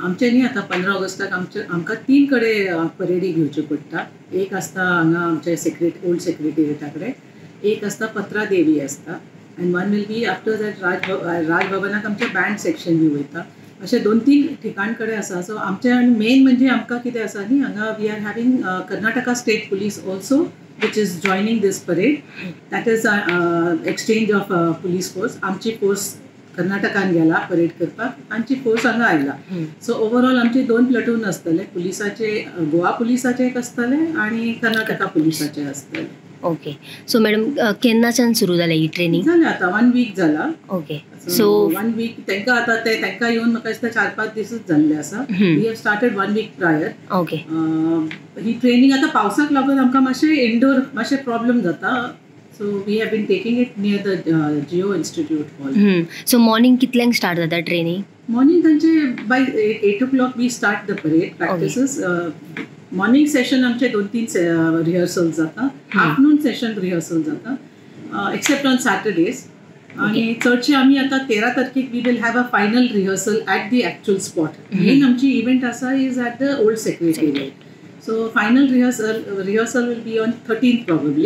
आमचे न्ही आतां 15 ऑगस्टाक आमकां 3 कडेन परेडी घेवच्यो पडटा. एक आसता हांगा आमचे ओल्ड सेक्रेटेरिएटा कडेन, एक आसता पत्रा देवी आसता, and one will be after that राजभवनाक आमचे बँड सेक्शन बी वयता. अशे 2-3 ठिकाण कडेन आसा. सो आमचे मेन म्हणजे आमकां कितें आसा न्ही, हांगा we are having Karnataka state police also which is joining this parade. That is exchange of police force. आमची फोर्स कर्नाटकान गेला परेड करपाक, आमची फोर्स हांगा आयला. सो ओवरऑल आमचे 2 प्लटून आसतले, पुलिसाचे, गोवा पुलिसाचे एक आसतले आनी कर्नाटका पुलिसाचे आसतले. ओके. सो मॅडम केन्नाच्यान सुरू जालें ही ट्रेनिंग? जालें आतां 1 वीक जाला. ओके. सो 1 वीक तांकां आतां तांकां येवन म्हाका दिसता 4-5 दिसच जाल्ले आसा. We have started 1 week prior. Okay. ही ट्रेनिंग आतां पावसाक लागून आमकां मातशें इंडोर मातशें प्रॉब्लम जाता. So we have been taking it near the Jio institute hall. So morning कितल्यांक स्टार्ट जाता ट्रेनिंग? मॉर्निंग तांचे by 8 o'clock we start the parade practices. Morning session आमचे 2-3 रिहर्सल जाता, आफ्टरनून सेशन रिहर्सल जाता, except on Saturdays. आणि चडशे आमी आतां 13 तारखेक we will have a final rehearsal at the actual spot. Main आमची इव्हेंट आसा is at the old secretariat. So final rehearsal will be on 13th probably.